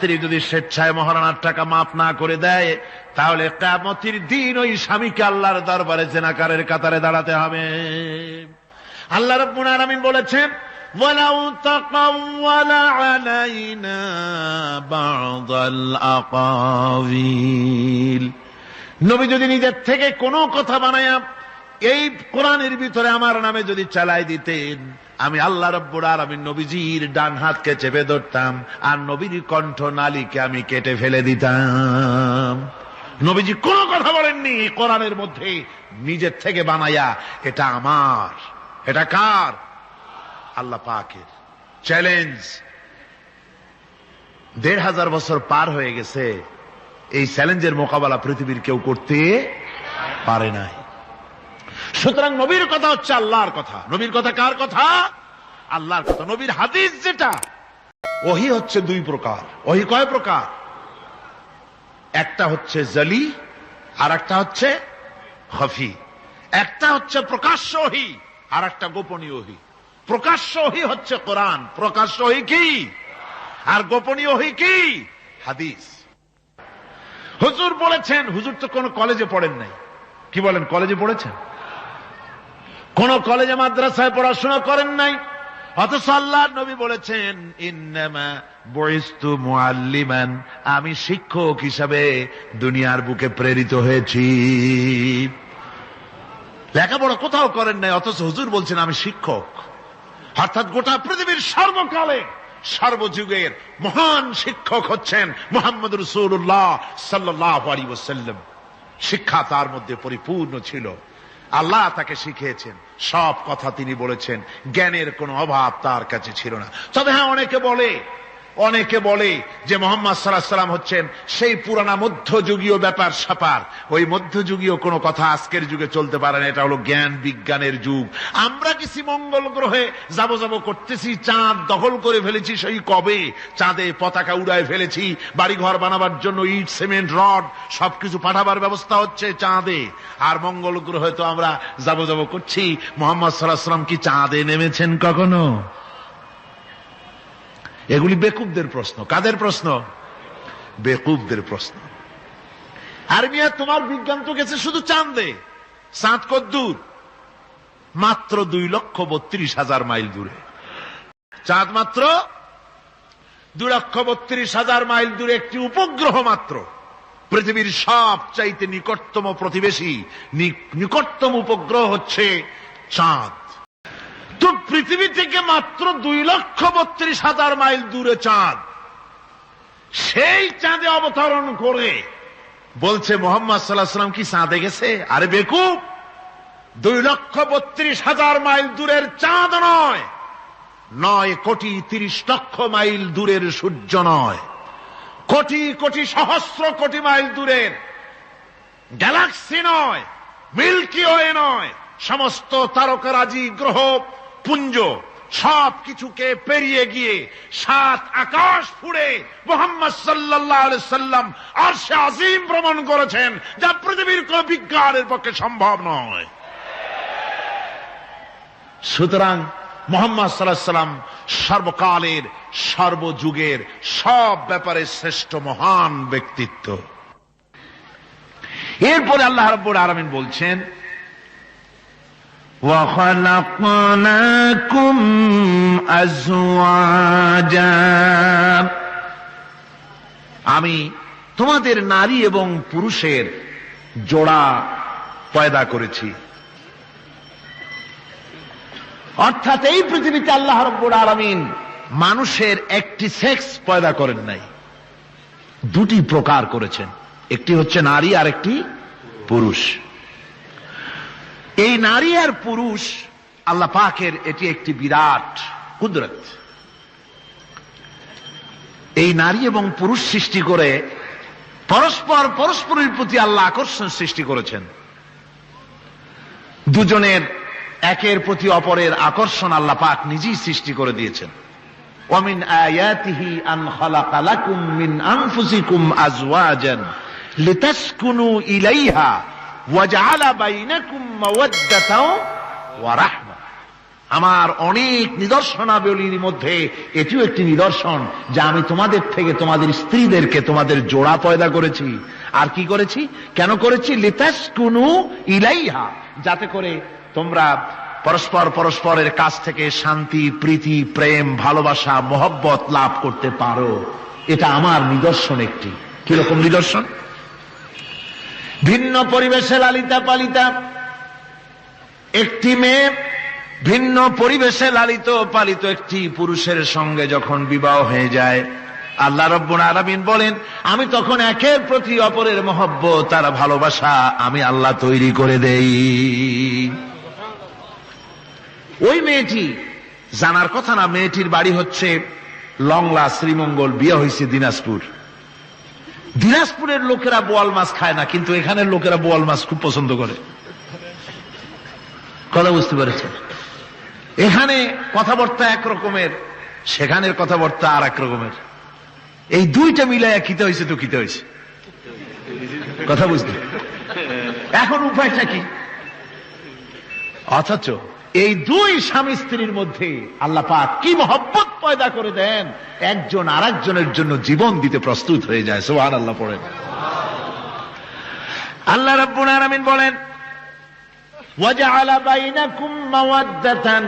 স্ত্রী যদি স্বেচ্ছায় মহারানার টাকা মাফ না করে দেয়, তাহলে কিয়ামতের দিন ওই স্বামীকে আল্লাহর দরবারে জিনাকারের কাতারে দাঁড়াতে হবে। আল্লাহ রাব্বুল আলামিন বলেছেন, ওয়ালাউ তাকাওয়ালা আলাইনা বা'দাল আকাওয়িল, নবী যদি নিজের থেকে কোনো কথা বানায়া এই কোরআনের ভিতরে আমার নামে যদি চালাই দিতেন, আমি আল্লাহ রাব্বুল আলামিন নবীজির ডান হাতকে চেপে ধরতাম আর নবীর কণ্ঠ নালীকে আমি কেটে ফেলে দিতাম। নবীজি কোনো কথা বলেননি কোরআনের মধ্যে নিজের থেকে বানায়া, এটা আমার, এটা কার? আল্লাহ পাকের। চ্যালেঞ্জ। ১৫০০ বছর পার হয়ে গেছে, এই চ্যালেঞ্জের মোকাবেলা পৃথিবীর কেউ করতে পারে নাই। সুতরাং নবীর কথা হচ্ছে আল্লাহর কথা। নবীর কথা কার কথা? আল্লাহর কথা। নবীর হাদিস যেটা, ওহী হচ্ছে দুই প্রকার। ওহী কয় প্রকার? একটা হচ্ছে জলি আর একটা হচ্ছে খফি। একটা হচ্ছে প্রকাশ্য ওহী আর একটা গোপনীয় ওহী। প্রকাশ্য ওহী হচ্ছে কোরআন, প্রকাশ্য ওহী কি? আর গোপনীয় ওহী কি? হাদিস। হুজুর বলেছেন, হুজুর তো কোন কলেজে পড়েন নাই, কি বলেন? কলেজে পড়েছেন? কোন কলেজে মাদ্রাসায় পড়াশোনা করেন নাই, অথচ আল্লাহর নবী বলেছেন, ইন্নামা বুইসতু মুআল্লিমান, আমি শিক্ষক হিসাবে দুনিয়ার বুকে প্রেরিত হয়েছি। লেখাপড়া কোথাও করেন নাই, অথচ হুজুর বলছেন আমি শিক্ষক। অর্থাৎ গোটা পৃথিবীর সর্বকালে সর্বযুগের মহান শিক্ষক হচ্ছেন মুহাম্মদ রাসূলুল্লাহ সাল্লাল্লাহু আলাইহি ওয়াসাল্লাম। শিক্ষা তার মধ্যে পরিপূর্ণ ছিল, আল্লাহ তাকে শিখিয়েছেন, সব কথা তিনি বলেছেন, জ্ঞানের কোনো অভাব তার কাছে ছিল না। তবে হ্যাঁ, অনেকে বলে যে মুহাম্মদ সাল্লাল্লাহু আলাইহি ওয়াসাল্লাম হচ্ছেন সেই পুরানা মধ্যযুগীয় ব্যাপার স্যাপার। ওই মধ্যযুগীয় কোনো কথা আজকের যুগে চলতে পারে না, এটা হলো জ্ঞান বিজ্ঞানের যুগ। আমরা কিছু মঙ্গল গ্রহে যাব করতেছি, চাঁদ দখল করে ফেলেছি, সেই কবে চাঁদে পতাকা উড়ায় ফেলেছি, বাড়িঘর বানাবার জন্য ইট সিমেন্ট রড সবকিছু পাঠাবার ব্যবস্থা হচ্ছে চাঁদে। আর মঙ্গল গ্রহে তো আমরা যাব করছি। মুহাম্মদ সাল্লাল্লাহু আলাইহি ওয়াসাল্লাম কি চাঁদে নেমেছেন কখনো? এগুলি বেকুবদের প্রশ্ন। কাদের প্রশ্ন? বেকুবদের প্রশ্ন। আর মিয়া, তোমার বিজ্ঞান তো গেছে শুধু চাঁদে। চাঁদ কত দূর? মাত্র 2,32,000 মাইল দূরে। চাঁদ মাত্র 2,32,000 মাইল দূরে একটি উপগ্রহ মাত্র। পৃথিবীর সবচাইতে নিকটতম প্রতিবেশী, নিকটতম উপগ্রহ হচ্ছে চাঁদ। তো পৃথিবী থেকে মাত্র 2,32,000 মাইল দূরে চাঁদ। সেই চাঁদে অবতরণ করে বলছে মুহাম্মদ সাল্লাল্লাহু আলাইহি ওয়াসাল্লাম কি চাঁদে গেছে? আরে বেকুব, 2,32,000 মাইল দূরের চাঁদ নয়, 9,30,00,000 মাইল দূরের সূর্য নয়, কোটি কোটি সহস্র কোটি মাইল দূরের গ্যালাক্সি নয়, মিল্কি ওয়ে নয়, সমস্ত তারকারাজি গ্রহ পুঞ্জ সবকিছুকে পেরিয়ে গিয়ে 7 আকাশ ফুড়ে মুহাম্মদ সাল্লাল্লাহু আলাইহি সাল্লাম আরশে আজিম ভ্রমণ করেছেন, যা পৃথিবীর কোন বিজ্ঞানের পক্ষে সম্ভব নয়। সুতরাং মুহাম্মদ সাল্লাল্লাহু আলাইহি সাল্লাম সর্বকালের সর্বযুগের সব ব্যাপারে শ্রেষ্ঠ মহান ব্যক্তিত্ব। এরপরে আল্লাহ রাব্বুল আলামিন বলছেন, وَخَلَقْنَاكُمْ أَزْوَاجًا, আমি তোমাদের নারী এবং পুরুষের জোড়া পয়দা করেছি। অর্থাৎ এই পৃথিবীতে আল্লাহ রাব্বুল আলামিন মানুষের একটি সেক্স পয়দা করেন নাই, দুটি প্রকার করেছেন, একটি হচ্ছে নারী আর একটি পুরুষ। এই নারী আর পুরুষ আল্লাহ পাকের এটি একটি বিরাট কুদরত। এই নারী এবং পুরুষ সৃষ্টি করে পরস্পরের প্রতি আল্লাহ আকর্ষণ সৃষ্টি করেছেন। দুজনের একের প্রতি অপরের আকর্ষণ আল্লাহ পাক নিজেই সৃষ্টি করে দিয়েছেন। ওয়ামিন আয়াতিহি আন খালাকা লাকুম মিন আনফুসিকুম আজওয়াজান লিতাসকুনু ইলাইহা ওয়াজআলা বাইনাকুম মাওয়াদ্দাতাও ওয়া রাহমা। আমার অনেক নিদর্শনাবলীর মধ্যে এটিও একটি নিদর্শন যে আমি তোমাদের থেকে তোমাদের স্ত্রীদেরকে তোমাদের জোড়া পয়দা করেছি। আর কি করেছি, কেন করেছি? লিতাসকুনু ইলাইহা, যাতে করে তোমরা পরস্পর পরস্পরের কাছ থেকে শান্তি, প্রীতি, প্রেম, ভালোবাসা, মহব্বত লাভ করতে পারো। এটা আমার নিদর্শন একটি। কিরকম নিদর্শন? ভিন্ন পরিবেশে লালিতা পালিতা একটি মেয়ে ভিন্ন পরিবেশে লালিত পালিত একটি পুরুষের সঙ্গে যখন বিবাহ হয়ে যায়, আল্লাহ রাব্বুল আলামিন বলেন আমি তখন একের প্রতি অপরের মহব্বত আর ভালোবাসা আমি আল্লাহ তৈরি করে দেই। ওই মেয়েটি জানার কথা না, মেয়েটির বাড়ি হচ্ছে লংলা, শ্রীমঙ্গল, বিয়ে হয়েছে দিনাজপুর। দিনাজপুরের লোকেরা বোয়াল মাছ খায় না, কিন্তু এখানের লোকেরা বোয়াল মাছ খুব পছন্দ করে। কথা বুঝতে পেরেছেন? এখানে কথাবার্তা এক রকমের, সেখানের কথাবার্তা আর এক রকমের। এই দুইটা মিলাইয়া কিতে হয়েছে তো কিতে হয়েছে, কথা বুঝতে। এখন উপায়টা কি? অথচ এই দুই স্বামী স্ত্রীর মধ্যে আল্লাহ পাক কি মহব্বত পয়দা করে দেন, একজন আর একজনের জন্য জীবন দিতে প্রস্তুত হয়ে যায়। সুবহানাল্লাহ পড়েন। আল্লাহ রাব্বুল আলামিন বলেন ওয়াজআলা বাইনাকুম মাওয়াদ্দাতান,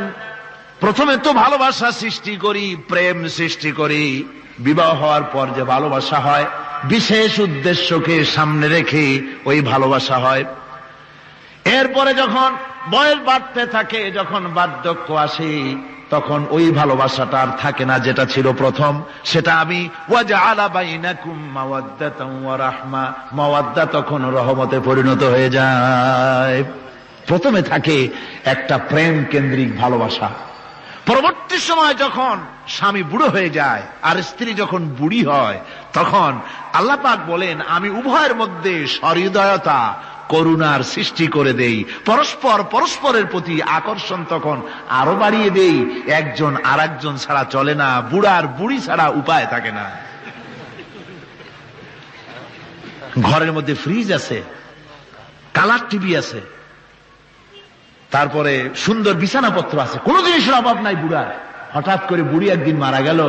প্রথমে তো ভালোবাসা সৃষ্টি করি, প্রেম সৃষ্টি করি। বিবাহ হওয়ার পর যে ভালোবাসা হয়, বিশেষ উদ্দেশ্যকে সামনে রেখে ওই ভালোবাসা হয়। এরপরে যখন বয়স বাড়তে থাকে, যখন বার্ধক্য আসে, তখন ওই ভালোবাসাটা আর থাকে না যেটা ছিল প্রথম। সেটা আমি ওয়াজআলা বাইনাকুম মাওয়াদ্দাতান ওয়া রাহমা, মাওয়াদ্দা তখন রহমতে পরিণত হয়ে যায়। প্রথমে থাকে একটা প্রেম কেন্দ্রিক ভালোবাসা। পরবর্তী সময় যখন স্বামী বুড়ো হয়ে যায় আর স্ত্রী যখন বুড়ি হয়, তখন আল্লাহ পাক বলেন আমি উভয়ের মধ্যে সহৃদয়তা, করুণার সৃষ্টি করে দেই। পরস্পর পরস্পরের প্রতি আকর্ষণ তখন আরো বাড়িয়ে দেই। একজন আর একজন ছাড়া চলে না, বুড়ার বুড়ি ছাড়া উপায় থাকে না। ঘরের মধ্যে ফ্রিজ আছে, কালার টিভি আছে, তারপরে সুন্দর বিছানাপত্র আছে, কোন জিনিসের অভাব নাই বুড়ার। হঠাৎ করে বুড়ি একদিন মারা গেল,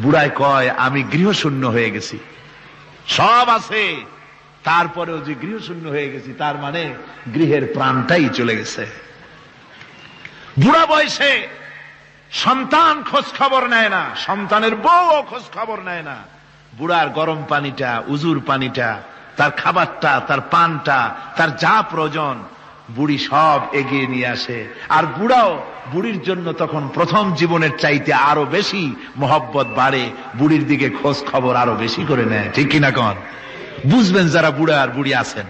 বুড়ায় কয় আমি গৃহশূন্য হয়ে গেছি। সব আছে, তারপরেও যে গৃহশূন্য হয়ে গেছি, তার মানে গৃহের প্রাণটাই চলে গেছে। বুড়া বয়সে সন্তান খোঁজ খবর নেয় না, সন্তানের বউ খোঁজ খবর নেয় না। বুড়ার গরম পানিটা, উজুর পানিটা, তার খাবারটা, তার পানটা, তার যা প্রয়োজন বুড়ি সব এগিয়ে নিয়ে আসে। আর বুড়াও বুড়ির জন্য তখন প্রথম জীবনের চাইতে আরো বেশি মহব্বত বাড়ে, বুড়ির দিকে খোঁজ খবর আরো বেশি করে নেয়। ঠিক কিনা কন? বুঝবেন যারা বুড়া আর বুড়ি আছেন।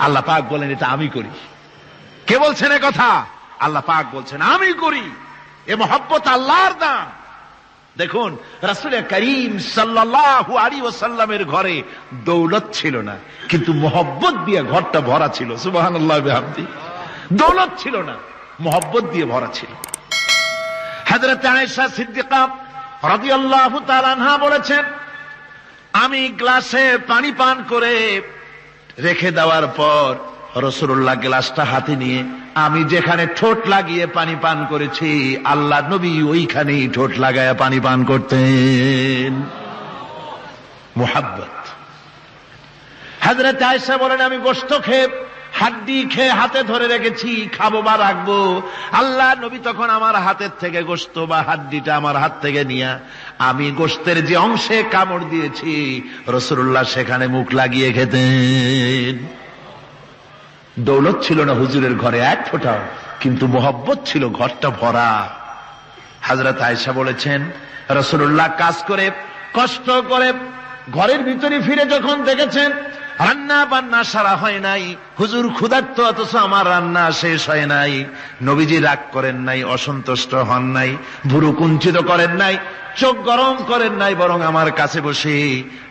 আল্লাহ পাক বলেন এটা আমি করি। কে বলছেন এ কথা? আল্লাহ পাক বলছেন আমি করি। এ মহব্বত আল্লাহর দান। দেখুন রাসূল করিম সাল্লাল্লাহু আলাইহি ওয়াসাল্লামের ঘরে দৌলত ছিল না, কিন্তু মহব্বত দিয়ে ঘরটা ভরা ছিল। সুবহানাল্লাহ বিহামদি। দৌলত ছিল না, মহব্বত দিয়ে ভরা ছিল। হযরত আয়েশা সিদ্দিকা রাদিয়াল্লাহু তাআলা আনহা বলেছেন আমি গ্লাসে পানি পান করে রেখে দেওয়ার পর রাসূলুল্লাহ গ্লাসটা হাতে নিয়ে আমি যেখানে ঠোঁট লাগিয়ে পানি পান করেছি, আল্লাহ নবী ওইখানেই ঠোঁট লাগায়া পানি পান করতেন। মুহাব্বত। হযরত আয়েশা বলেন আমি গোশত খেয়ে, হাড্ডি খেয়ে হাতে ধরে রেখেছি, খাবো বা রাখবো। আল্লাহ নবী তখন আমার হাতের থেকে গোশত বা হাড্ডিটা আমার হাত থেকে নিয়ে আমি গোশতের যে অংশে কামড় দিয়েছি, রাসূলুল্লাহ সেখানে মুখ লাগিয়ে খেতেন। দৌলত ছিল না হুজুরের ঘরে এক ফোঁটাও, কিন্তু মহব্বত ছিল ঘরটা ভরা। হযরত আয়েশা বলেছেন রাসূলুল্লাহ কাজ করে কষ্ট করে ঘরের ভিতরে ফিরে যখন দেখেছেন রান্না বান্না সারা হয় নাই, হুজুর ক্ষুধার্ত অথচ আমার রান্না শেষ হয় নাই, নবীজি রাগ করেন নাই, অসন্তুষ্ট হন নাই, ভুরু কুঞ্চিত করেন নাই, চোখ গরম করেন নাই, বরং আমার কাছে বসে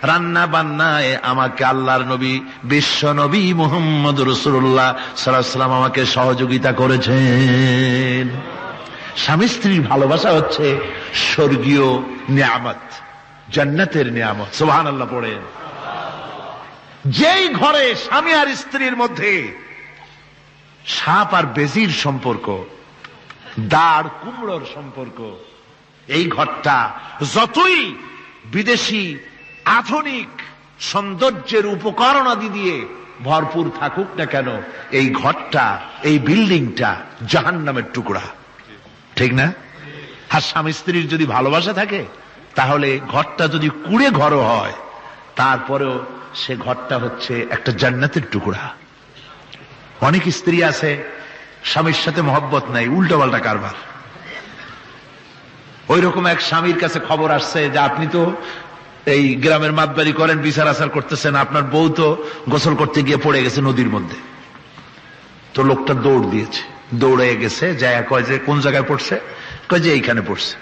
রান্না বান্নায় আমাকে আল্লাহর নবী, বিশ্ব নবী মুহাম্মদ রাসূলুল্লাহ সাল্লাল্লাহু আলাইহি ওয়াসাল্লাম আমাকে সহযোগিতা করেছেন। স্বামী স্ত্রীর ভালোবাসা হচ্ছে স্বর্গীয় নিয়ামত, জান্নাতের নিয়ামত। সুবহানাল্লাহ পড়েন। যেই ঘরে স্বামী আর স্ত্রীর মধ্যে সাপ আর বেজির সম্পর্ক, দাঁড় কুমড়োর সম্পর্ক। এই ঘরটা যতই বিদেশি আধুনিক সৌন্দর্যের উপকরণাদি দিয়ে ভরপুর থাকুক না কেন, এই ঘরটা, এই বিল্ডিংটা জাহান্নামের টুকরা, ঠিক না? আর স্বামী স্ত্রীর যদি ভালোবাসা থাকে, তাহলে ঘরটা যদি কুড়ে ঘর হয়, তারপরেও সে ঘরটা হচ্ছে একটা জান্নাতের টুকরা। অনেক স্ত্রী আছে স্বামীর সাথে মহব্বত নাই, উল্টোপাল্টা কারবার। ওই রকম এক স্বামীর কাছে খবর আসছে যে আপনি তো এই গ্রামের মাতবাড়ি করেন, বিচার আচার করতেছেন, আপনার বউ তো গোসল করতে গিয়ে পড়ে গেছে নদীর মধ্যে। তো লোকটা দৌড় দিয়েছে, দৌড়ে গেছে, যায় কয় যে কোন জায়গায় পড়ছে, কয় যে এইখানে পড়ছে।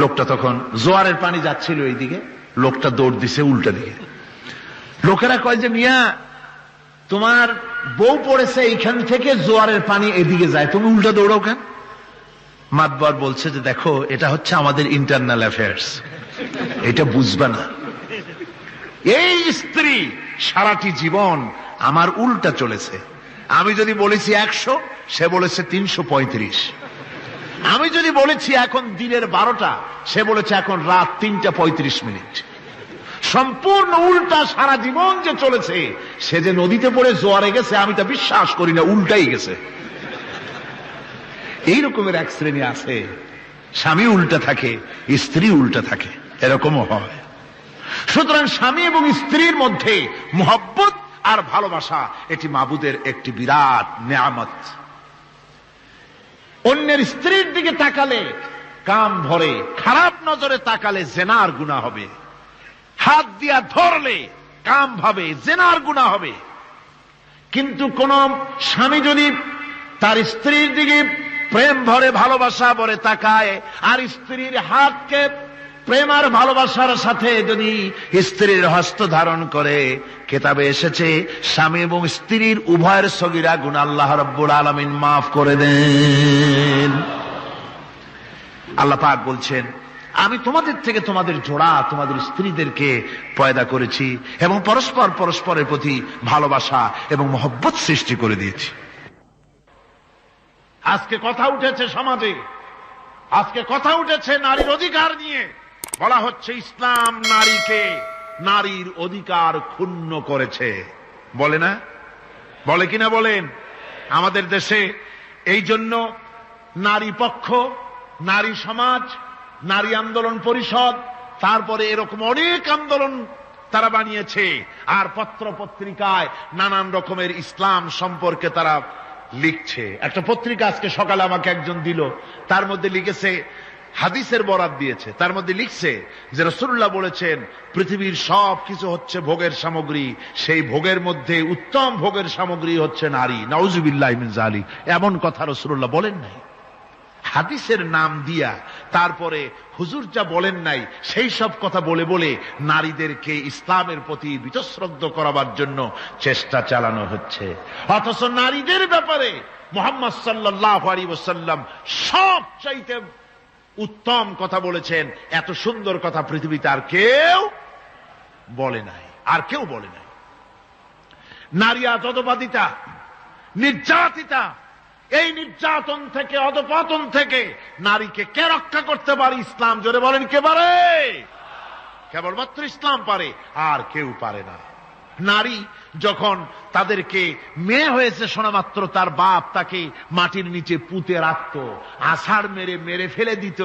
লোকটা তখন জোয়ারের পানি যাচ্ছিল এইদিকে, লোকটা দৌড় দিছে উল্টা দিকে। লোকেরা কয় যে মিয়া তোমার বউ পড়েছে এইখান থেকে জোয়ারের পানি এদিকে যায়, তুমি উল্টা দৌড়াও কেন? মাতবার বলছে যে দেখো, এটা হচ্ছে আমাদের ইন্টারনাল অ্যাফেয়ার্স, এটা বুঝবা না। এই স্ত্রী সারাটি জীবন আমার উল্টা চলেছে। আমি যদি বলেছি 100, সে বলেছে 335। আমি যদি বলেছি এখন দিনের 12টা, সে বলেছে এখন রাত 3:35। সম্পূর্ণ উল্টা সারা জীবন যে চলেছে। সে যে নদীতে পড়ে জোয়ারে গেছে আমি তা বিশ্বাস করি না, উল্টাই গেছে। এই রকমের এক শ্রেণী আছে, স্বামী উল্টা থাকে, স্ত্রী উল্টা থাকে, এরকমও হয়। সুতরাং স্বামী এবং স্ত্রীর মধ্যে মহব্বত আর ভালোবাসা, এটি মাবুদের একটি বিরাট নেয়ামত। অন্যের স্ত্রীর দিকে তাকালে কাম ভরে, খারাপ নজরে তাকালে জেনার গুনাহ হবে। হাত দিয়া ধরলে কাম ভাবে জেনার গুনাহ হবে। কিন্তু কোন স্বামী যদি তার স্ত্রীর দিকে প্রেম ভরে, ভালোবাসা ভরে তাকায়, আর স্ত্রীর হাতকে প্রেম আর ভালোবাসার সাথে যদি স্ত্রীর হস্ত ধারণ করে, কিতাবে এসেছে স্বামী এবং স্ত্রীর উভয়ের সগীরা গুনাহ আল্লাহ রাব্বুল আলামিন মাফ করে দেন। আল্লাহ পাক বলছেন, আমি তোমাদের থেকে তোমাদের জোড়া, তোমাদের স্ত্রীদেরকে পয়দা করেছি এবং পরস্পর পরস্পরের প্রতি ভালোবাসা এবং মহব্বত সৃষ্টি করে দিয়েছি। আজকে কথা উঠেছে সমাজে, আজকে কথা উঠেছে নারীর অধিকার নিয়ে। বলা হচ্ছে ইসলাম নারীকে, নারীর অধিকার ক্ষুণ্ণ করেছে, বলে না? বলে কিনা বলেন? আমাদের দেশে এই জন্য নারী পক্ষ, নারী সমাজ, নারী আন্দোলন পরিষদ, তারপরে এরকম অনেক আন্দোলন তারা বানিয়েছে। আর পত্র পত্রিকায় নানান রকমের ইসলাম সম্পর্কে তারা লিখছে। একটা পত্রিকা আজকে সকালে আমাকে একজন দিল, তার মধ্যে লিখেছে, হাদিসের বরাত দিয়েছে, তার মধ্যে লিখছে যে রাসূলুল্লাহ বলেছেন পৃথিবীর সব কিছু হচ্ছে ভোগের সামগ্রী, সেই ভোগের মধ্যে উত্তম ভোগের সামগ্রী হচ্ছে নারী। নাউযুবিল্লাহি মিন যালিক, এমন কথা রাসূলুল্লাহ বলেন নাই। হাদিসের নাম দিয়া তারপরে হুজুর যা বলেন নাই সেই সব কথা বলে বলে নারীদেরকে ইসলামের প্রতি বীতশ্রদ্ধ করাবার জন্য চেষ্টা চালানো হচ্ছে। অথচ নারীদের ব্যাপারে মুহাম্মদ সাল্লাল্লাহু আলাইহি ওয়াসাল্লাম সবচাইতে উত্তম কথা বলেছেন। এত সুন্দর কথা পৃথিবীতে আর কেউ বলে নাই, আর কেউ বলে নাই। নারী আজ অধঃপাতিতা, নির্যাতিতা। এই নির্যাতন থেকে, অধঃপতন থেকে নারীকে কে রক্ষা করতে পারে? ইসলাম। জোরে বলেন, কে পারে? কেবলমাত্র ইসলাম পারে, আর কেউ পারে না। নারী যখন তাদেরকে মেয়ে হয়েছে শোনা মাত্র তার বাপ তাকে মাটির নিচে পুঁতে রাখত, আছাড় মেরে মেরে ফেলে দিত,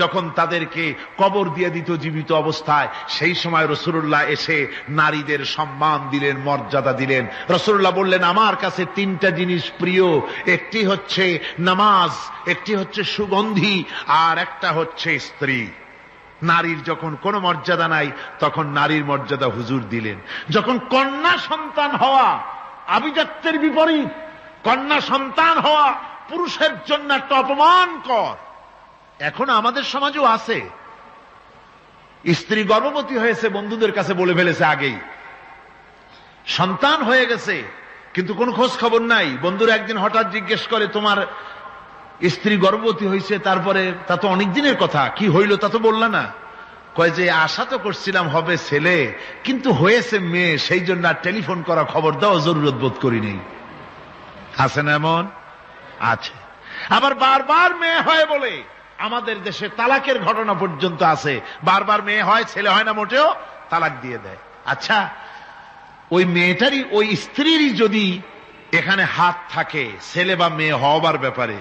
যখন তাদেরকে কবর দিয়ে দিত জীবিত অবস্থায়, সেই সময় রাসূলুল্লাহ এসে নারীদের সম্মান দিলেন, মর্যাদা দিলেন। রাসূলুল্লাহ বললেন, আমার কাছে 3টা জিনিস প্রিয়, একটি হচ্ছে নামাজ, একটি হচ্ছে সুগন্ধি, আর একটা হচ্ছে স্ত্রী। নারীর যখন কোনো মর্যাদা নাই, তখন নারীর মর্যাদা হুজুর দিলেন। যখন কন্যা সন্তান হওয়া আভিজাত্যের বিপরীত, কন্যা সন্তান হওয়া পুরুষের জন্য একটা অপমানকর। এখন আমাদের সমাজেও আছে, স্ত্রী গর্ভবতী হয়েছে, বন্ধুদের কাছে বলে ফেলেছে আগেই, সন্তান হয়ে গেছে, কিন্তু কোনো খোঁজ খবর নাই। বন্ধুরা একদিন হঠাৎ জিজ্ঞেস করে, তোমার স্ত্রী গর্ভবতী হয়েছে? তারপরে তা তো অনেক দিনের কথা, কি হইল তা তো বললা না। কয় যে আশা তো করছিলাম হবে ছেলে, কিন্তু হয়েছে মেয়ে, সেই জন্য আর টেলিফোন করা, খবর দেওয়া জরুরত বোধ করিনি। আছে না এমন? আছে। আবার বারবার মেয়ে হয় বলে আমাদের দেশে তালাকের ঘটনা পর্যন্ত আছে। বারবার মেয়ে হয়, ছেলে হয় না মোটেও, তালাক দিয়ে দেয়। আচ্ছা, ওই মেয়েটারই, ওই স্ত্রীরই যদি এখানে হাত থাকে ছেলে বা মেয়ে হওয়ার ব্যাপারে,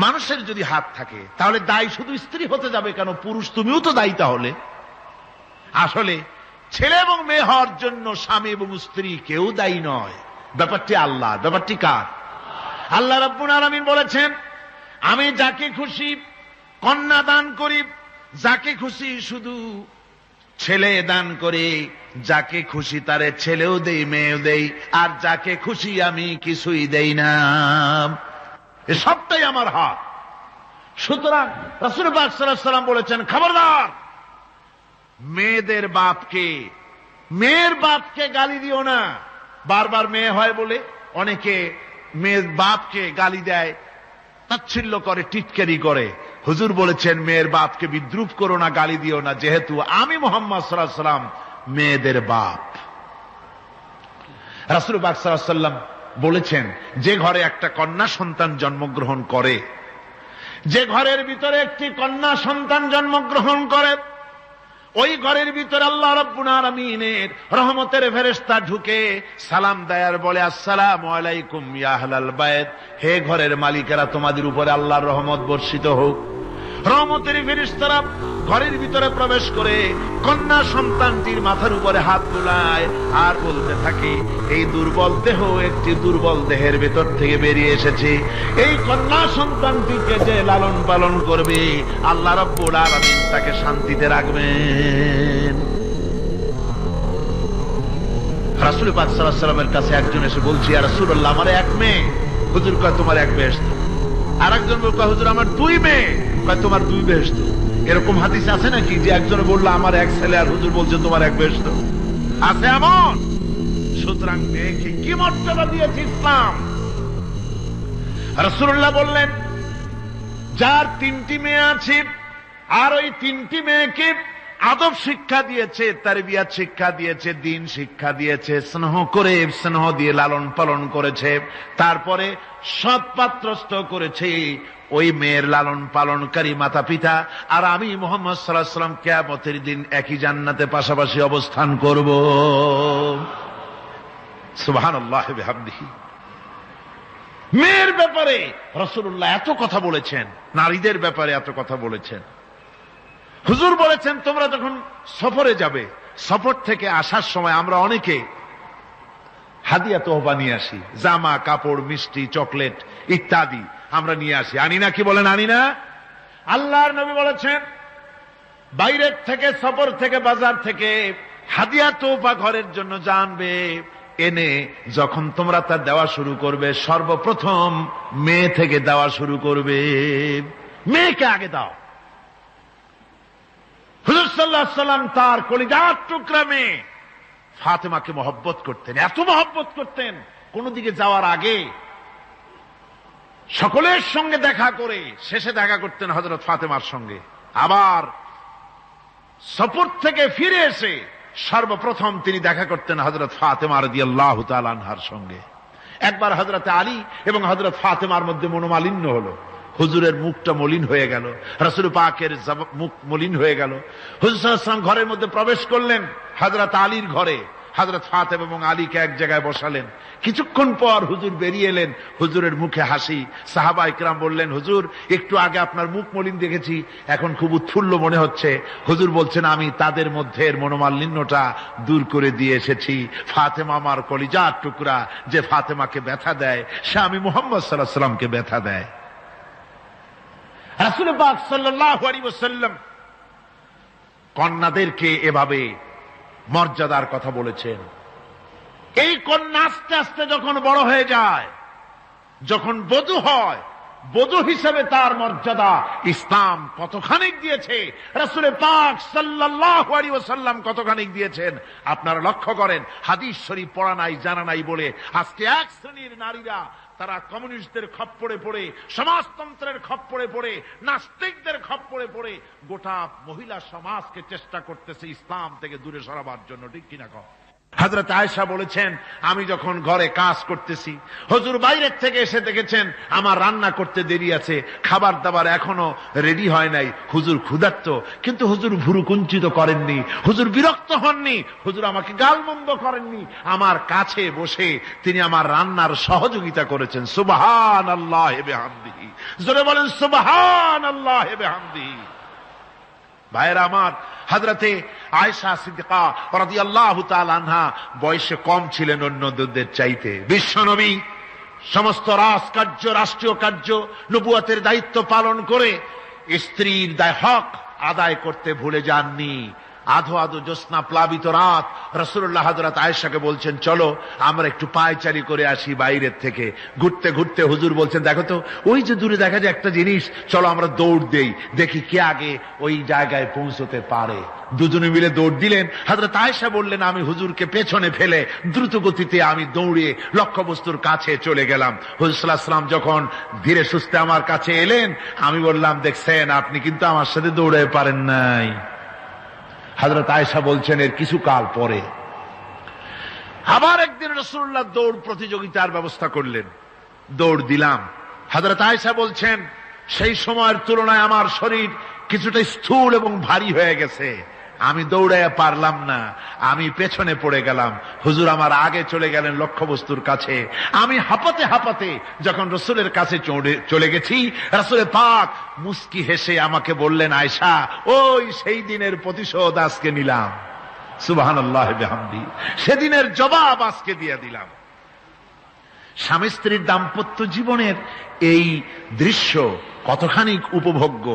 মানুষের যদি হাত থাকে, তাহলে দায়ী শুধু স্ত্রী হতে যাবে কেন? পুরুষ তুমিও তো দায়ী তাহলে। আসলে ছেলে এবং মেয়ে হওয়ার জন্য স্বামী এবং স্ত্রী কেউ দায়ী নয়। ব্যাপারটি আল্লাহ। ব্যাপারটি কার? আল্লাহ রাব্বুল আলামিন বলেছেন, আমি যাকে খুশি কন্যা দান করি, যাকে খুশি শুধু ছেলে দান করে, যাকে খুশি তারে ছেলেও দেই মেয়েও দেই, আর যাকে খুশি আমি কিছুই দেই না। এ সবটাই আমার হাত। সুতরাং রাসূল পাক সাল্লাল্লাহু আলাইহি ওয়াসাল্লাম বলেছেন, খবরদার মেয়েদের বাপকে, মেয়ের বাপকে গালি দিও না। বারবার মেয়ে হয় বলে অনেকে মেয়ের বাপকে গালি দেয়, তাচ্ছিল্য করে, টিটকারি করে। হুজুর বলেছেন মেয়ের বাপকে বিদ্রুপ করো না, গালি দিও না, যেহেতু আমি মুহাম্মদ সাল্লাল্লাহু আলাইহি ওয়াসাল্লাম মেয়েদের বাপ। রাসূল পাক সাল্লাল্লাহু আলাইহি ওয়াসাল্লাম বলেছেন, যে ঘরে একটা কন্যা সন্তান জন্মগ্রহণ করে, যে ঘরের ভিতরে একটি কন্যা সন্তান জন্মগ্রহণ করে, ওই ঘরের ভিতরে আল্লাহ রাব্বুল আলামিনের রহমতের ফেরেশতা ঢুকে সালাম দেয় আর বলে, আসসালামু আলাইকুম ইয়া আহলাল বাইত, হে ঘরের মালিকেরা, তোমাদের উপরে আল্লাহর রহমত বর্ষিত হোক। রহমতের ফেরেশতারা ঘরের ভিতরে প্রবেশ করে কন্যা সন্তানটির মাথার উপরে হাত বুলায় আর বলতে থাকে, এই দুর্বল দেহ একটি দুর্বল দেহের ভেতর থেকে বেরিয়ে এসেছে। এই কন্যা সন্তানটিকে যে লালন পালন করবে, আল্লাহ রাব্বুল আলামিন তাকে শান্তিতে রাখবেন। রাসূল পাক সাল্লাল্লাহু আলাইহি ওয়াসাল্লামের কাছে একজন এসে বলছে, ইয়া রাসূলুল্লাহ, আমার এক মেয়ে। হুজুর কয়, তোমার এক বেহেশত। আর একজন বলল, হুজুর আমার দুই মেয়ে। কয়, তোমার দুই বেহেশত। এরকম হাদিস আছে নাকি যে একজনে বললো আমার এক ছেলে, আর হুজুর বলছে তোমার এক বেহেশত? আছে এমন? সুতরাং মেয়েকে কি মর্যাদা দিয়েছে ইসলাম। রাসূলুল্লাহ বললেন, যার তিনটি মেয়ে আছে আর ওই তিনটি মেয়েকে আদব শিক্ষা দিয়েছে, তারবিয়াত শিক্ষা দিয়েছে, দ্বীন শিক্ষা দিয়েছে, স্নেহ করে, স্নেহ দিয়ে লালন পালন করেছে, তারপরে সৎ পাত্রস্থ করেছে, ওই মেয়ের লালন পালনকারী মাতা পিতা আর আমি মুহাম্মদ সাল্লাল্লাহু আলাইহি ওয়াসাল্লাম কিয়ামতের দিন একই জান্নাতে পাশাপাশি অবস্থান করব। সুবহানাল্লাহ ওয়া বিহামদিহি। মেয়ের ব্যাপারে রাসূলুল্লাহ এত কথা বলেছেন, নারীদের ব্যাপারে এত কথা বলেছেন। হুজুর বলেছেন, তোমরা যখন সফরে যাবে, সফর থেকে আসার সময় আমরা অনেকে হাদিয়া তোহফা নিয়ে আসি, জামা কাপড়, মিষ্টি, চকলেট ইত্যাদি আমরা নিয়ে আসি, আনি না? কি বলেন, আনি না? আল্লাহর নবী বলেছেন, বাইরের থেকে, সফর থেকে, বাজার থেকে হাদিয়া তোহফা ঘরের জন্য জানবে, এনে যখন তোমরা তা দেওয়া শুরু করবে, সর্বপ্রথম মেয়ে থেকে দেওয়া শুরু করবে। মেয়েকে আগে দাও। হুজুর সাল্লাল্লাহু আলাইহি ওয়াসাল্লাম তার কলিজার টুকরা মেয়ে ফাতেমাকে মহব্বত করতেন, এত মহব্বত করতেন, কোন দিকে যাওয়ার আগে সকলের সঙ্গে দেখা করে শেষে দেখা করতেন হযরত ফাতেমার সঙ্গে। আবার সফর থেকে ফিরে এসে সর্বপ্রথম তিনি দেখা করতেন হযরত ফাতেমা রাদিয়াল্লাহু তাআলা আনহার সঙ্গে। একবার হযরত আলী এবং হযরত ফাতেমার মধ্যে মনোমালিন্য হলো, হুজুরের মুখটা মলিন হয়ে গেল, রাসূল পাকের মুখ মলিন হয়ে গেল। হুজুর সাল্লাল্লাহু আলাইহি ওয়াসাল্লাম ঘরের মধ্যে প্রবেশ করলেন, হযরত আলীর ঘরে হযরত ফাতেমা এবং আলীকে এক জায়গায় বসালেন। কিছুক্ষণ পর হুজুর বেরিয়ে এলেন, হুজুরের মুখে হাসি। সাহাবায়ে কেরাম বললেন, হুজুর একটু আগে আপনার মুখ মলিন দেখেছি, এখন খুব উৎফুল্ল মনে হচ্ছে। হুজুর বলছেন, আমি তাদের মধ্যে মনোমালিন্যটা দূর করে দিয়ে এসেছি। ফাতেমা আমার কলিজার টুকরা, যে ফাতেমাকে ব্যথা দেয় সে আমি মুহাম্মদ সাল্লাল্লাহু আলাইহি ওয়াসাল্লামকে ব্যথা দেয়। রাসূল পাক সাল্লাল্লাহু আলাইহি ওয়াসাল্লাম কন্যাদেরকে এভাবে মর্যাদার কথা বলেছেন। এই কন্যা আস্তে আস্তে যখন বড় হয়ে যায়, যখন বধূ হয়, বধূ হিসেবে তার মর্যাদা ইসলাম কতখানি দিয়েছে, রাসূল পাক সাল্লাল্লাহু আলাইহি ওয়াসাল্লাম কতখানি দিয়েছেন আপনারা লক্ষ্য করেন। হাদিস শরীফ পড়া নাই, জানা নাই বলে আজকে এক শ্রেণীর নারীরা তারা কমিউনিস্টদের খপ্পরে পড়ে, সমাজতন্ত্রের খপ্পরে পড়ে, নাস্তিকদের খপ্পরে পড়ে গোটা মহিলা সমাজকে চেষ্টা করতেছে ইসলাম থেকে দূরে সরাবার জন্য। ঠিক কিনা কও? হযরত আয়েশা বলেছেন, আমি যখন ঘরে কাজ করতেছি, হুজুর বাইরের থেকে এসে দেখেছেন আমার রান্না করতে দেরি আছে, খাবার দাবার এখনো রেডি হয় নাই, হুজুর ক্ষুধার্ত, কিন্তু হুজুর ভুরু কুঞ্চিত করেননি, হুজুর বিরক্ত হননি, হুজুর আমাকে গালমন্দ করেননি, আমার কাছে বসে তিনি আমার রান্নার সহযোগিতা করেছেন। সুবহানাল্লাহি ওয়া বিহামদিহি, জোরে বলেন সুবহানাল্লাহি ওয়া বিহামদিহি। ভাইরা আমার, হযরতে আয়েশা সিদ্দিকা রাদিয়াল্লাহু তাআলা আনহা বয়সে কম ছিলেন অন্যদের চাইতে। বিশ্বনবী সমস্ত রাজকার্য, রাষ্ট্রীয় কার্য, নবুয়তের দায়িত্ব পালন করে স্ত্রীর হক আদায় করতে ভুলে যাননি। আধো আধো জ্যোৎস্না প্লাবিত রাত রাসূলুল্লাহ হযরত আয়েশাকে বলছেন, চলো আমরা একটু পায়চারি করে আসি বাইরের থেকে। ঘুরতে ঘুরতে হুজুর বলছেন, দেখো তো ওই যে দূরে দেখা যায় একটা জিনিস, চলো আমরা দৌড় দেই, দেখি কে আগে ওই জায়গায় পৌঁছতে পারে। দুজনে মিলে দৌড় দিলেন। হযরত আয়েশা বললেন, আমি হুজুরকে পেছনে ফেলে দ্রুত গতিতে আমি দৌড়ে লক্ষ্যবস্তুর কাছে চলে গেলাম। হুজুর সাল্লাল্লাহু আলাইহি ওয়াসাল্লাম যখন ধীরে সুস্থে আমার কাছে এলেন, আমি বললাম, দেখছেন আপনি কিন্তু আমার সাথে দৌড়ে পারেন নাই। হযরত আয়েশা বলছেন, এর কিছু কাল পরে আবার একদিন রাসূলুল্লাহ দৌড় প্রতিযোগিতার ব্যবস্থা করলেন, দৌড় দিলাম। হযরত আয়েশা বলছেন, সেই সময়ের তুলনায় আমার শরীর কিছুটা স্থূল এবং ভারী হয়ে গেছে, আমি দৌড়াইয়া পারলাম না, আমি পেছনে পড়ে গেলাম। হুজুর আমার আগে চলে গেলেন লক্ষ্যবস্তুর কাছে। আমি হাঁপাতে হাঁপাতে যখন রাসূলের কাছে চলে গেছি, রাসূল পাক মুস্কি হেসে আমাকে বললেন, আয়েশা, ওই সেই দিনের প্রতিশোধ আজকে নিলাম। সুবহানাল্লাহি ওয়া বিহামদিহি, সেদিনের জবাব আজকে দিয়ে দিলাম। স্বামী স্ত্রীর দাম্পত্য জীবনের এই দৃশ্য কতখানি উপভোগ্য।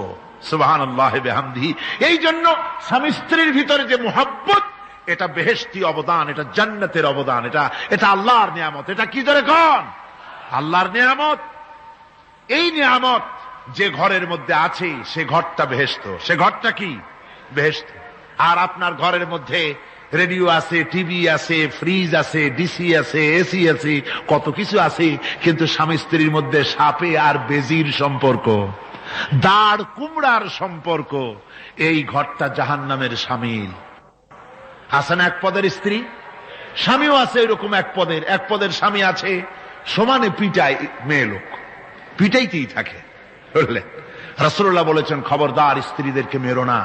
সুবহানাল্লাহি ওয়া বিহামদিহি। এই জন্য স্বামী স্ত্রীর ভিতরে যে মুহাব্বত, এটা বেহেশতি অবদান, এটা জান্নাতের অবদান, এটা আল্লাহর নিয়ামত। এটা কি ধরে কোন আল্লাহর নিয়ামত। এই নিয়ামত যে ঘরের মধ্যে আছে, সে ঘরটা বেহেশত। সে ঘরটা কি? বেহেশত। আর আপনার ঘরের মধ্যে রেডিও আছে, টিভি আছে, ফ্রিজ আছে, ডিসি আছে, এসি আছে, কত কিছু আছে, কিন্তু স্বামী স্ত্রীর মধ্যে সাপে আর বেজির সম্পর্ক, দাঁড় কুমড়ার সম্পর্ক, এই ঘরটা জাহান্নামের শামিল। আছে না এক পদের স্ত্রী, স্বামীও আছে এরকম এক পদের স্বামী আছে, সমানে পিটায় মেয়ে লোক, পিটাইতেই থাকে। বুঝলেন, রাসূলুল্লাহ বলেছেন, খবরদার স্ত্রীদেরকে মেরো না,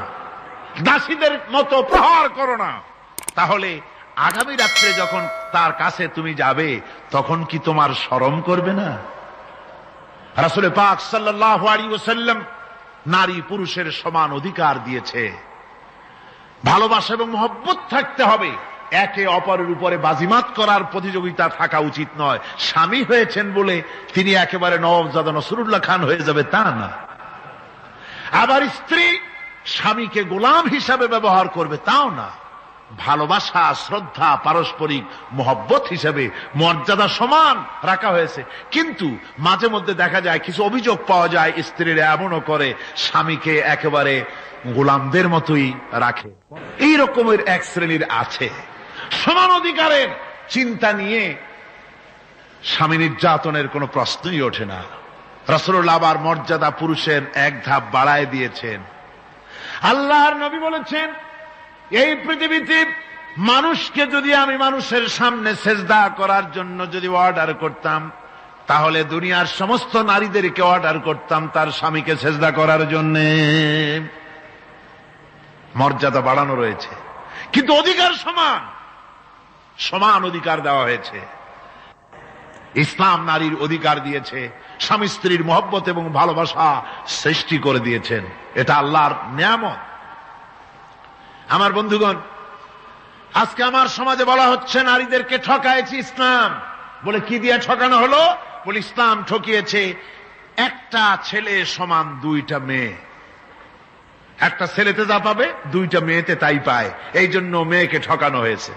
দাসীদের মতো প্রহার করো না, তাহলে আগামী রাত্রে যখন তার কাছে তুমি যাবে, তখন কি তোমার শরম করবে না? রাসূল পাক সাল্লাল্লাহু আলাইহি ওয়াসাল্লাম নারী পুরুষের সমান অধিকার দিয়েছে। ভালোবাসা এবং মহব্বত থাকতে হবে, একে অপরের উপরে বাজিমাত করার প্রতিযোগিতা থাকা উচিত নয়। স্বামী হয়েছেন বলে তিনি একেবারে নওয়াবজাদা নসরুল্লাহ খান হয়ে যাবে, তা না। আবার স্ত্রী স্বামীকে গোলাম হিসাবে ব্যবহার করবে, তাও না। ভালোবাসা, শ্রদ্ধা, পারস্পরিক মহব্বত হিসেবে মর্যাদা সমান রাখা হয়েছে। কিন্তু মাঝে মধ্যে দেখা যায়, কিছু অভিযোগ পাওয়া যায়, স্ত্রীরা এমনও করে, স্বামীকে একেবারে গোলামদের মতোই রাখে। এই রকমের এক শ্রেণীর আছে। সমান অধিকারের চিন্তা নিয়ে স্বামী নির্যাতনের কোনো প্রশ্নই ওঠে না। রাসূলুল্লাহ আবার মর্যাদা পুরুষের এক ধাপ বাড়ায় দিয়েছেন। আল্লাহর নবী বলেছেন, এই পৃথিবীতে মানুষকে যদি আমি মানুষের সামনে সেজদা করার জন্য যদি অর্ডার করতাম, তাহলে দুনিয়ার সমস্ত নারীদেরকে অর্ডার করতাম তার স্বামীকে সেজদা করার জন্য। মর্যাদা বাড়ানো রয়েছে, কিন্তু অধিকার সমান, সমান অধিকার দেওয়া হয়েছে। ইসলাম নারীর অধিকার দিয়েছে, স্বামী স্ত্রীর মহব্বত এবং ভালোবাসা সৃষ্টি করে দিয়েছেন। এটা আল্লাহর নিয়ামত। আমার বন্ধুগণ, আজকে আমার সমাজে বলা হচ্ছে নারীদেরকে ঠকাইছে ইসলাম। বলে কি দিয়ে ঠকানো হলো? বলে ইসলাম ঠকিয়েছে, একটা ছেলে সমান দুইটা মেয়ে। একটা ছেলেতে যা পাবে, দুইটা মেয়েতে তাই পায়, এই জন্য মেয়েকে ঠকানো হয়েছে।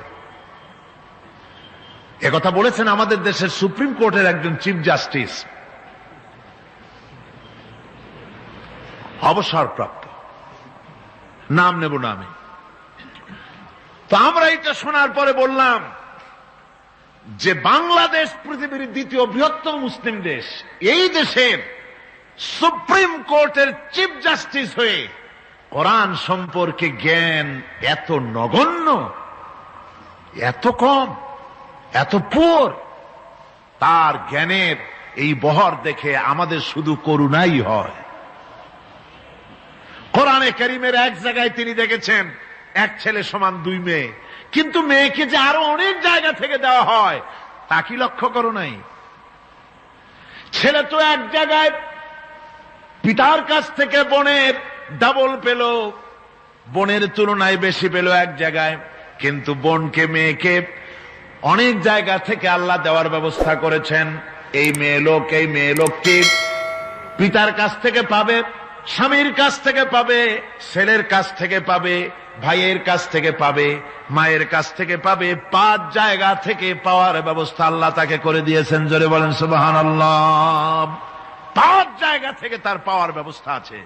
একথা বলেছেন আমাদের দেশের সুপ্রিম কোর্টের একজন চিফ জাস্টিস, অবসরপ্রাপ্ত, নাম নেব না আমি। তো আমরা এটা শোনার পরে বললাম যে বাংলাদেশ পৃথিবীর দ্বিতীয় বৃহত্তম মুসলিম দেশ, এই দেশের সুপ্রিম কোর্টের চিফ জাস্টিস হয়ে কোরআন সম্পর্কে জ্ঞান এত নগণ্য, এত কম, এত পুর। তার জ্ঞানের এই বহর দেখে আমাদের শুধু করুণাই হয়। কোরআনে কারীমের এক জায়গায় তিনি দেখেছেন এক ছেলে সমান 2 মেয়ে, কিন্তু মেয়েকে যে আরো অনেক জায়গা থেকে দেওয়া হয় তা কি লক্ষ্য করো নাই? ছেলে তো এক জায়গায় পিতার কাছ থেকে বোনের ডাবল পেল, বোনের তুলনায় বেশি পেল এক জায়গায়, কিন্তু বোনকে মেয়েকে অনেক জায়গা থেকে আল্লাহ দেওয়ার ব্যবস্থা করেছেন। এই মেয়ে লোককে পিতার কাছ থেকে পাবে, স্বামীর কাছ থেকে পাবে, ছেলের কাছ থেকে পাবে, ভাইয়ের কাছ থেকে পাবে, মায়ের কাছ থেকে পাবে। 5 জায়গা থেকে পাওয়ার ব্যবস্থা আল্লাহ তাকে করে দিয়েছেন। জোরে বলেন সুবহানাল্লাহ। 5 জায়গা থেকে তার পাওয়ার ব্যবস্থা আছে।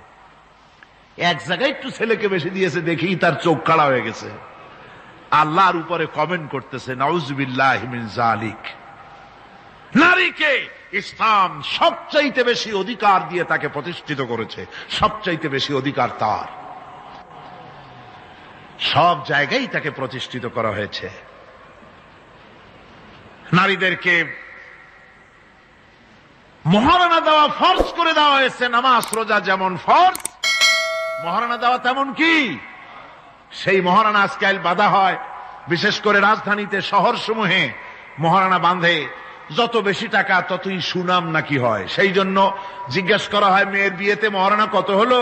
এক জায়গায় একটু ছেলেকে বেশি দিয়েছে, দেখেই তার চোখ কাড়া হয়ে গেছে। আল্লাহর উপরে কমেন্ট করতেছে, নাউযুবিল্লাহি মিন যালিক। নারীকে ইসলাম সবচাইতে বেশি অধিকার দিয়ে তাকে প্রতিষ্ঠিত করেছে, সবচাইতে বেশি অধিকার তার। সব জায়গায় তাকে প্রতিষ্ঠিত করা হয়েছে। নারীদেরকে মহারণা দেওয়া ফরজ করে দেওয়া হয়েছে। নামাজ রোজা যেমন ফরজ, মহারণা দেওয়া তেমন কি? সেই মহারণা আজকাল বাঁধা হয়, বিশেষ করে রাজধানীতে, শহর সমূহে মহারণা বাঁধে। যত বেশি টাকা ততই সুনাম নাকি হয়। সেই জন্য জিজ্ঞেস করা হয়, মেয়ের বিয়েতে মহারণা কত হলো?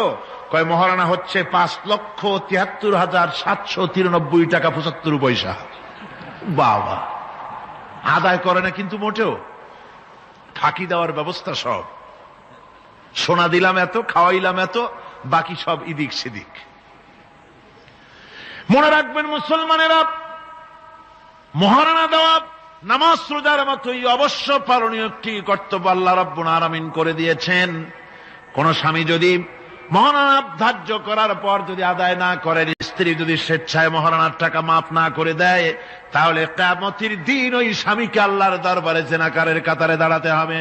কয় মহারণা হচ্ছে 5,73,793 টাকা 75 পয়সা। বাবা, আদায় করে না কিন্তু মোটেও, ফাঁকি দেওয়ার ব্যবস্থা সব। সোনা দিলাম এত, খাওয়াইলাম এত, বাকি সব ইদিক সেদিক। মনে রাখবেন মুসলমানেরা, মহারণা দেওয়া নামাজ রোজার মতোই অবশ্য পালনীয় একটি কর্তব্য আল্লাহ রাব্বুল আলামিন করে দিয়েছেন। কোন স্বামী যদি মহারণা ধার্য করার পর যদি আদায় না করেন, স্ত্রী যদি স্বেচ্ছায় মহারণার টাকা মাফ না করে দেয়, তাহলে কিয়ামতের দিন ওই স্বামীকে আল্লাহর দরবারে জেনাকারের কাতারে দাঁড়াতে হবে।